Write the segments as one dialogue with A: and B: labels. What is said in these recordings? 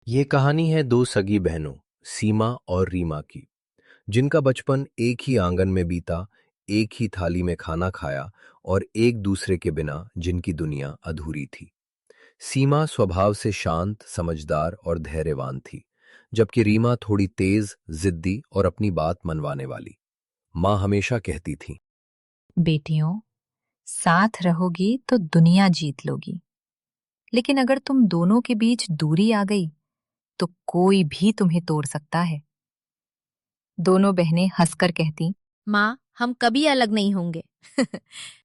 A: ये कहानी है दो सगी बहनों सीमा और रीमा की, जिनका बचपन एक ही आंगन में बीता, एक ही थाली में खाना खाया और एक दूसरे के बिना जिनकी दुनिया अधूरी थी। सीमा स्वभाव से शांत, समझदार और धैर्यवान थी, जबकि रीमा थोड़ी तेज, जिद्दी और अपनी बात मनवाने वाली। माँ हमेशा कहती थी,
B: बेटियों, साथ रहोगी तो दुनिया जीत लोगी। लेकिन अगर तुम दोनों के बीच दूरी आ गई तो कोई भी तुम्हें तोड़ सकता है। दोनों बहनें हंसकर कहती,
C: माँ, हम कभी अलग नहीं होंगे।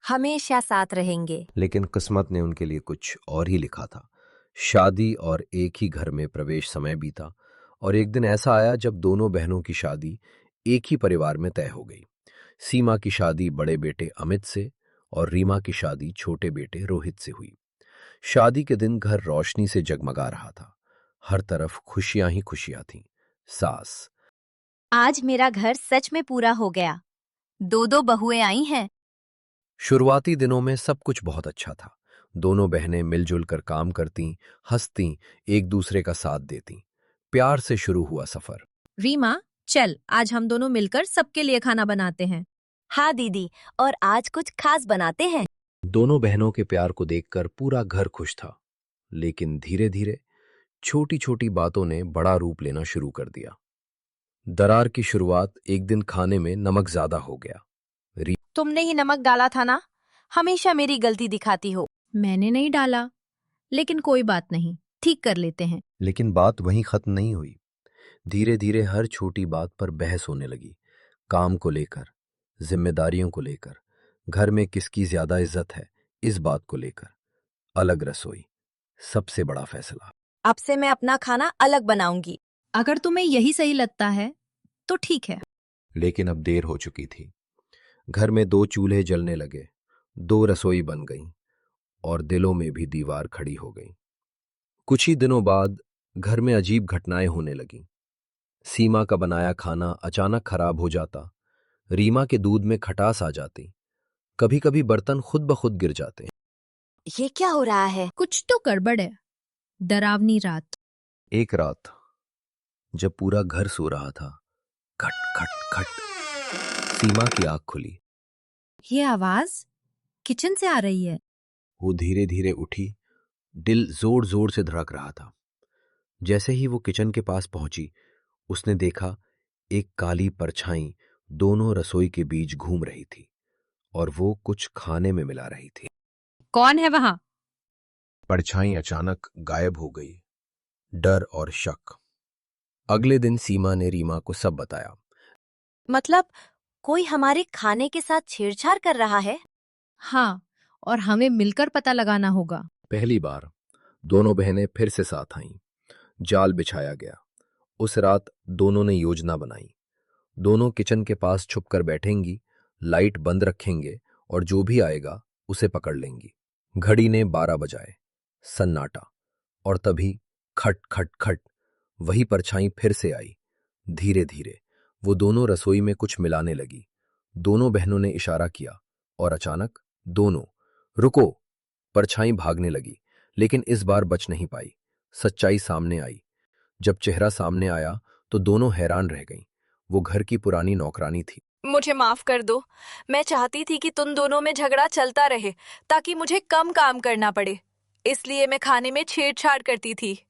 D: हमेशा साथ रहेंगे।
A: लेकिन किस्मत ने उनके लिए कुछ और ही लिखा था। शादी और एक ही घर में प्रवेश समय बीता, और एक दिन ऐसा आया जब दोनों बहनों की शादी एक ही परिवार में तय हो गई। सीमा की शादी बड़े बेटे अमित से और रीमा की शादी छोटे बेटे रोहित से हुई। शादी के दिन घर रोशनी से जगमगा रहा था। हर तरफ खुशियां ही खुशियां थीं। सास,
C: आज मेरा घर सच में पूरा हो गया। दो दो बहुएं आई हैं।
A: शुरुआती दिनों में सब कुछ बहुत अच्छा था। दोनों बहनें मिलजुल कर काम करतीं, हंसतीं, एक दूसरे का साथ देतीं। प्यार से शुरू हुआ सफर।
C: रीमा, चल आज हम दोनों मिलकर सबके लिए खाना बनाते हैं।
D: हाँ दीदी, और आज कुछ खास बनाते हैं।
A: दोनों बहनों के प्यार को देखकर पूरा घर खुश था। लेकिन धीरे धीरे छोटी छोटी बातों ने बड़ा रूप लेना शुरू कर दिया। दरार की शुरुआत एक दिन खाने में नमक ज्यादा हो गया।
D: तुमने ही नमक डाला था ना? हमेशा मेरी गलती दिखाती हो।
C: मैंने नहीं डाला, लेकिन कोई बात नहीं, ठीक कर लेते हैं।
A: लेकिन बात वहीं खत्म नहीं हुई। धीरे धीरे हर छोटी बात पर बहस होने लगी। काम को लेकर, जिम्मेदारियों को लेकर, घर में किसकी ज्यादा इज्जत है, इस बात को लेकर। अलग रसोई, सबसे बड़ा फैसला।
D: अब से मैं अपना खाना अलग बनाऊंगी।
C: अगर तुम्हें यही सही लगता है तो ठीक है।
A: लेकिन अब देर हो चुकी थी। घर में दो चूल्हे जलने लगे, दो रसोई बन गईं और दिलों में भी दीवार खड़ी हो गई। कुछ ही दिनों बाद घर में अजीब घटनाएं होने लगीं। सीमा का बनाया खाना अचानक खराब हो जाता, रीमा के दूध में खटास आ जाती, कभी कभी बर्तन खुद ब खुद गिर जाते।
D: ये क्या हो रहा है?
C: कुछ तो गड़बड़ है। डरावनी रात।
A: एक रात जब पूरा घर सो रहा था, खट खट खट, सीमा की आंख खुली।
C: ये आवाज किचन से आ रही है।
A: वो धीरे धीरे उठी। दिल जोर जोर से धड़क रहा था। जैसे ही वो किचन के पास पहुंची, उसने देखा एक काली परछाई दोनों रसोई के बीच घूम रही थी और वो कुछ खाने में मिला रही थी।
C: कौन है वहां?
A: परछाई अचानक गायब हो गई। डर और शक। अगले दिन सीमा ने रीमा को सब बताया।
D: मतलब कोई हमारे खाने के साथ छेड़छाड़ कर रहा है?
C: हाँ, और हमें मिलकर पता लगाना होगा।
A: पहली बार दोनों बहनें फिर से साथ आईं। जाल बिछाया गया। उस रात दोनों ने योजना बनाई। दोनों किचन के पास छुपकर बैठेंगी, लाइट बंद रखेंगे और जो भी आएगा उसे पकड़ लेंगी। घड़ी ने 12 बजाए। सन्नाटा। और तभी खट खट खट, वही परछाई फिर से आई। धीरे धीरे वो दोनों रसोई में कुछ मिलाने लगी। दोनों बहनों ने इशारा किया और अचानक दोनों, रुको! परछाई भागने लगी, लेकिन इस बार बच नहीं पाई। सच्चाई सामने आई। जब चेहरा सामने आया तो दोनों हैरान रह गईं। वो घर की पुरानी नौकरानी थी।
D: मुझे माफ कर दो। मैं चाहती थी कि तुम दोनों में झगड़ा चलता रहे ताकि मुझे कम काम करना पड़े। इसलिए मैं खाने में छेड़छाड़ करती थी।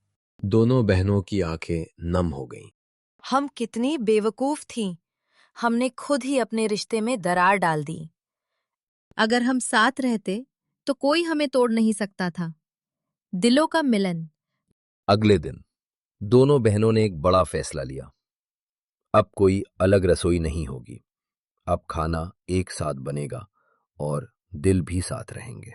A: दोनों बहनों की आंखें नम हो गईं।
D: हम कितनी बेवकूफ थीं। हमने खुद ही अपने रिश्ते में दरार डाल दी।
C: अगर हम साथ रहते तो कोई हमें तोड़ नहीं सकता था। दिलों का मिलन।
A: अगले दिन दोनों बहनों ने एक बड़ा फैसला लिया। अब कोई अलग रसोई नहीं होगी। अब खाना एक साथ बनेगा और दिल भी साथ रहेंगे।